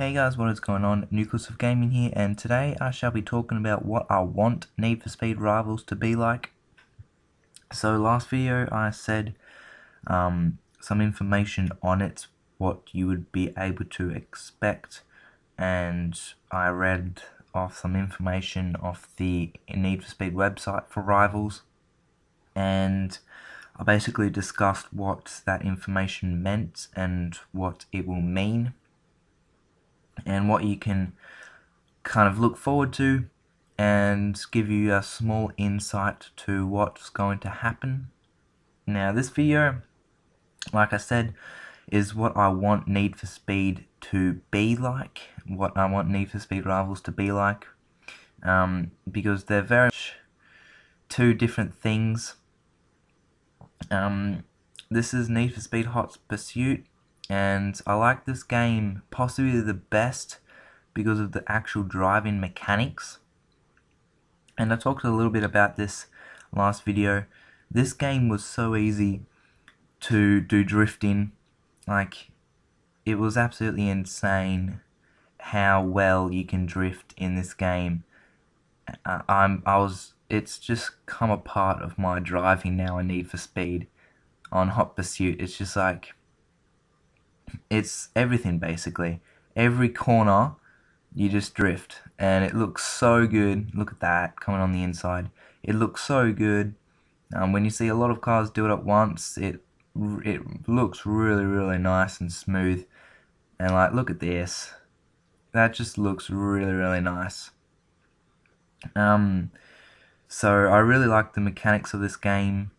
Hey guys, what is going on? NucleusOfGaming here, and today I shall be talking about what I want Need for Speed Rivals to be like. So last video I said some information on it, what you would be able to expect, and I read off some information off the Need for Speed website for Rivals, and I basically discussed what that information meant and what it will mean, and what you can kind of look forward to, and give you a small insight to what's going to happen. Now this video, like I said, is what I want Need for Speed to be like, what I want Need for Speed Rivals to be like, because they're very much two different things. This is Need for Speed Hot Pursuit, and I like this game possibly the best because of the actual driving mechanics. And I talked a little bit about this last video. This game was so easy to do drifting. Like, it was absolutely insane how well you can drift in this game. It's just come a part of my driving now in Need for Speed on Hot Pursuit. It's just like, it's everything basically. Every corner you just drift, and it looks so good. Look at that coming on the inside. It looks so good. When you see a lot of cars do it at once, it looks really nice and smooth. And like, look at this. That just looks really nice. So I really like the mechanics of this game.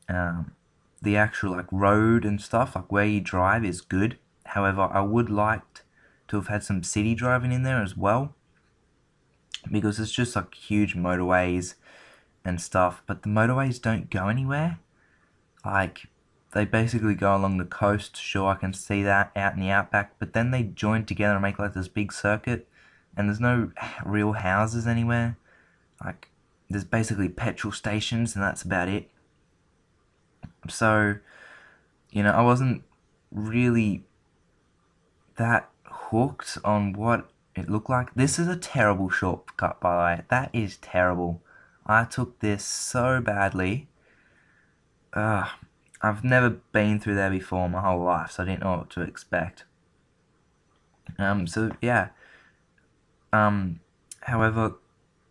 The actual like road and stuff, like where you drive, is good. However, I would like to have had some city driving in there as well, because it's just like huge motorways and stuff, but the motorways don't go anywhere. Like, they basically go along the coast. Sure, I can see that out in the outback, but then they join together and make like this big circuit, and there's no real houses anywhere. Like, there's basically petrol stations, and that's about it. So, you know, I wasn't really that hooked on what it looked like. This is a terrible shortcut, by the way. That is terrible. I took this so badly. I've never been through there before my whole life, so I didn't know what to expect. So yeah. However,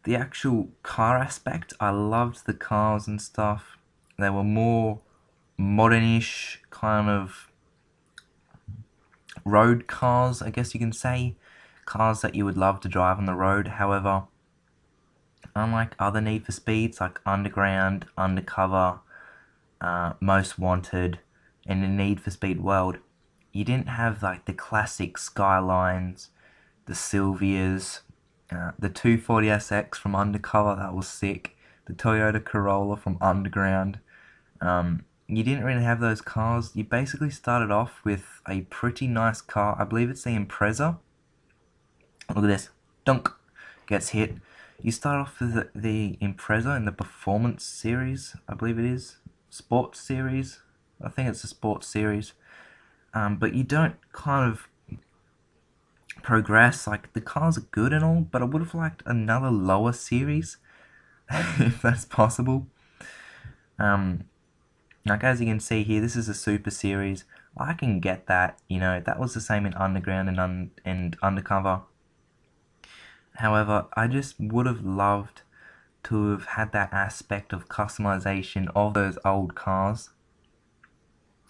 the actual car aspect, I loved the cars and stuff. They were more modernish kind of road cars, I guess you can say. Cars that you would love to drive on the road. However, unlike other Need for Speeds like Underground, Undercover, Most Wanted, and the Need for Speed World, you didn't have like the classic Skylines, the Silvias, the 240SX from Undercover, that was sick, the Toyota Corolla from Underground. You didn't really have those cars. You basically started off with a pretty nice car. I believe it's the Impreza. Look at this. Dunk. Gets hit. You start off with the Impreza in the Performance Series, I believe it is. Sports Series. I think it's the Sports Series. But you don't kind of progress. Like, the cars are good and all, but I would have liked another lower series, if that's possible. Like, as you can see here, this is a Super Series. I can get that, you know, that was the same in Underground and Undercover. However, I just would have loved to have had that aspect of customization of those old cars.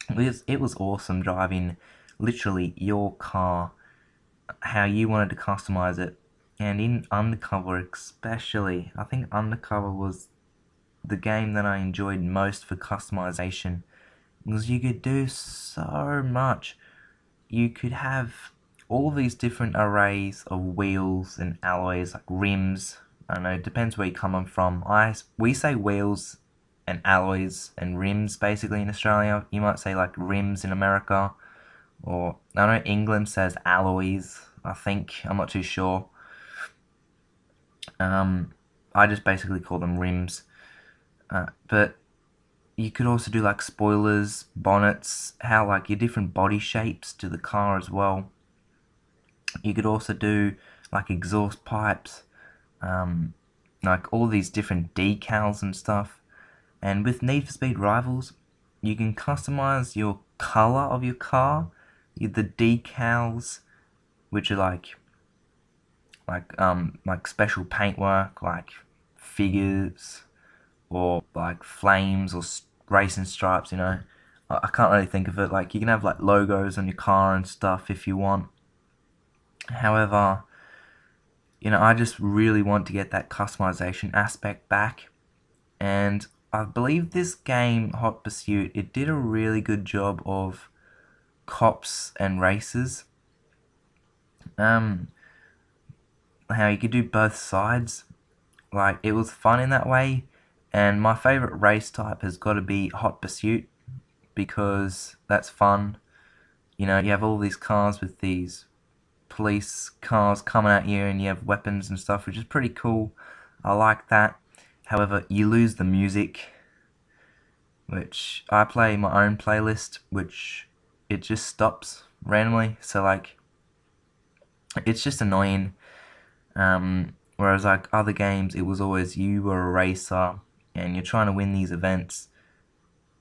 It was awesome driving literally your car, how you wanted to customize it. And in Undercover especially, I think Undercover was the game that I enjoyed most for customization, because you could do so much. You could have all these different arrays of wheels and alloys, like rims. I don't know, it depends where you're coming from. We say wheels and alloys and rims basically in Australia. You might say like rims in America, or I know England says alloys, I think. I'm not too sure. I just basically call them rims. But you could also do like spoilers, bonnets, how like your different body shapes to the car as well. You could also do like exhaust pipes, um, like all these different decals and stuff. And with Need for Speed Rivals, you can customize your color of your car, the decals, which are like special paintwork, like figures or like flames or racing stripes. I can't really think of it. Like you can have like logos on your car and stuff if you want. However, I just really want to get that customization aspect back, and I believe this game, Hot Pursuit, it did a really good job of cops and races. How you could do both sides. Like, it was fun in that way, and my favorite race type has got to be Hot Pursuit, because that's fun. You have all these cars with these police cars coming at you, and you have weapons and stuff, which is pretty cool. I like that. However, you lose the music, which I play my own playlist, which it just stops randomly. So like, it's just annoying. Whereas like other games, it was always you were a racer and you're trying to win these events,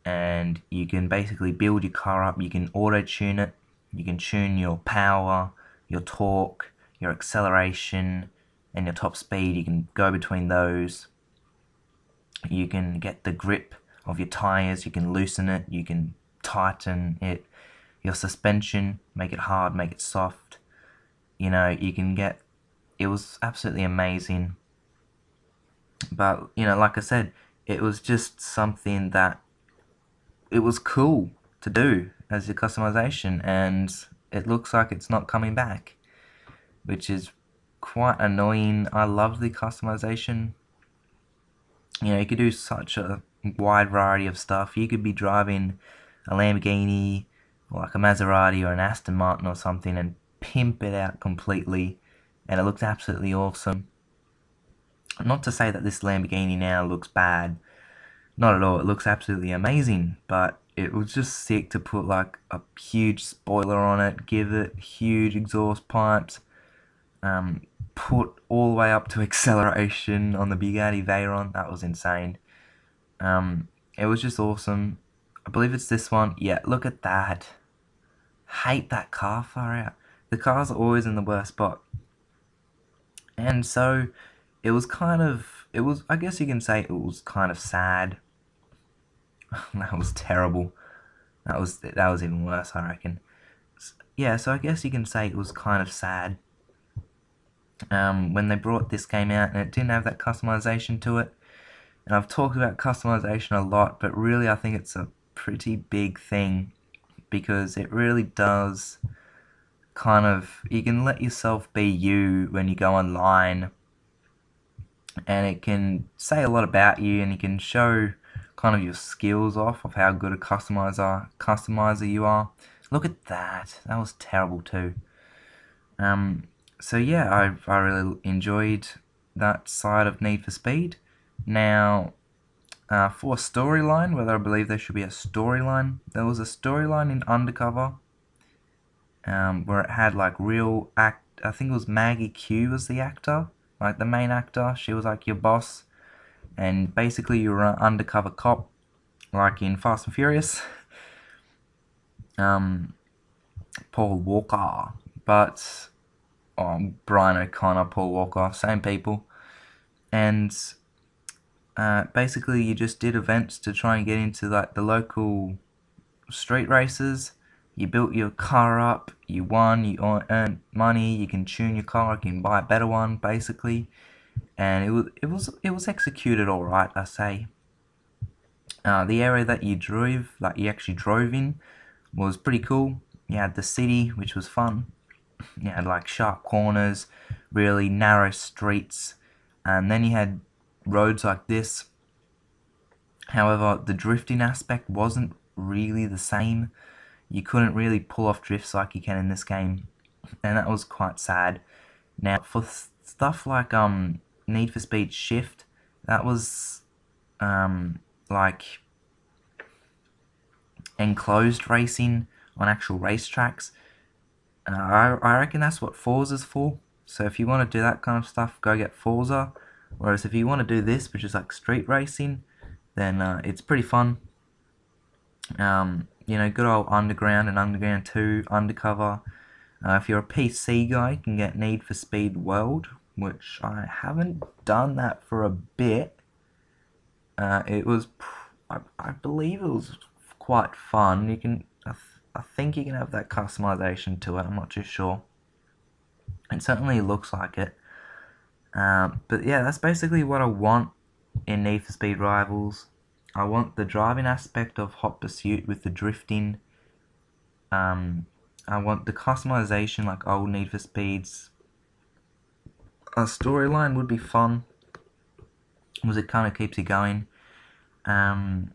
and you can basically build your car up. You can auto tune it. You can tune your power, your torque, your acceleration, and your top speed. You can go between those. You can get the grip of your tires. You can loosen it. You can tighten it. Your suspension, make it hard, make it soft. You can get. It was absolutely amazing. But like I said, it was just something that it was cool to do as your customization, and it looks like it's not coming back, which is quite annoying. I love the customization. You could do such a wide variety of stuff. You could be driving a Lamborghini or like a Maserati or an Aston Martin or something and pimp it out completely, and it looks absolutely awesome. Not to say that this Lamborghini now looks bad, not at all. It looks absolutely amazing, but it was just sick to put like a huge spoiler on it, give it huge exhaust pipes, put all the way up to acceleration on the Bugatti Veyron. That was insane. It was just awesome. I believe it's this one. Yeah, look at that. Hate that car, far out. The cars are always in the worst spot. And so I guess you can say it was kind of sad. That was terrible. That was even worse, I reckon. Yeah, so I guess you can say it was kind of sad when they brought this game out and it didn't have that customization to it. And I've talked about customization a lot, but really I think it's a pretty big thing, because it really does you can let yourself be you when you go online, and it can say a lot about you, and you can show kind of your skills off of how good a customizer you are. Look at that. That was terrible too. So yeah, I really enjoyed that side of Need for Speed. Now, for a storyline, whether I believe there should be a storyline, there was a storyline in Undercover, where it had like I think it was Maggie Q was the actor, like the main actor. She was like your boss, and basically you were an undercover cop, like in Fast and Furious. Paul Walker, but Brian O'Connor, Paul Walker, same people, and basically you just did events to try and get into like the local street races. You built your car up, you won, you earned money, you can tune your car, you can buy a better one, basically, and it was executed all right, I say. The area that you actually drove in, was pretty cool. You had the city, which was fun. You had like sharp corners, really narrow streets, and then you had roads like this. However, the drifting aspect wasn't really the same. You couldn't really pull off drifts like you can in this game, and that was quite sad. Now, for stuff like Need for Speed Shift, that was like enclosed racing on actual racetracks. I reckon that's what Forza's for. So if you want to do that kind of stuff, go get Forza. Whereas if you want to do this, which is like street racing, then it's pretty fun. You know, good old Underground and Underground 2, Undercover. If you're a PC guy, you can get Need for Speed World, which I haven't done that for a bit. It was, I believe it was quite fun. You can, I think you can have that customization to it. I'm not too sure. It certainly looks like it. But yeah, that's basically what I want in Need for Speed Rivals. I want the driving aspect of Hot Pursuit with the drifting. I want the customization like old Need for Speeds. A storyline would be fun, because it kind of keeps you going. And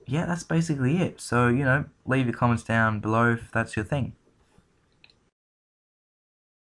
yeah, that's basically it. So, you know, leave your comments down below if that's your thing.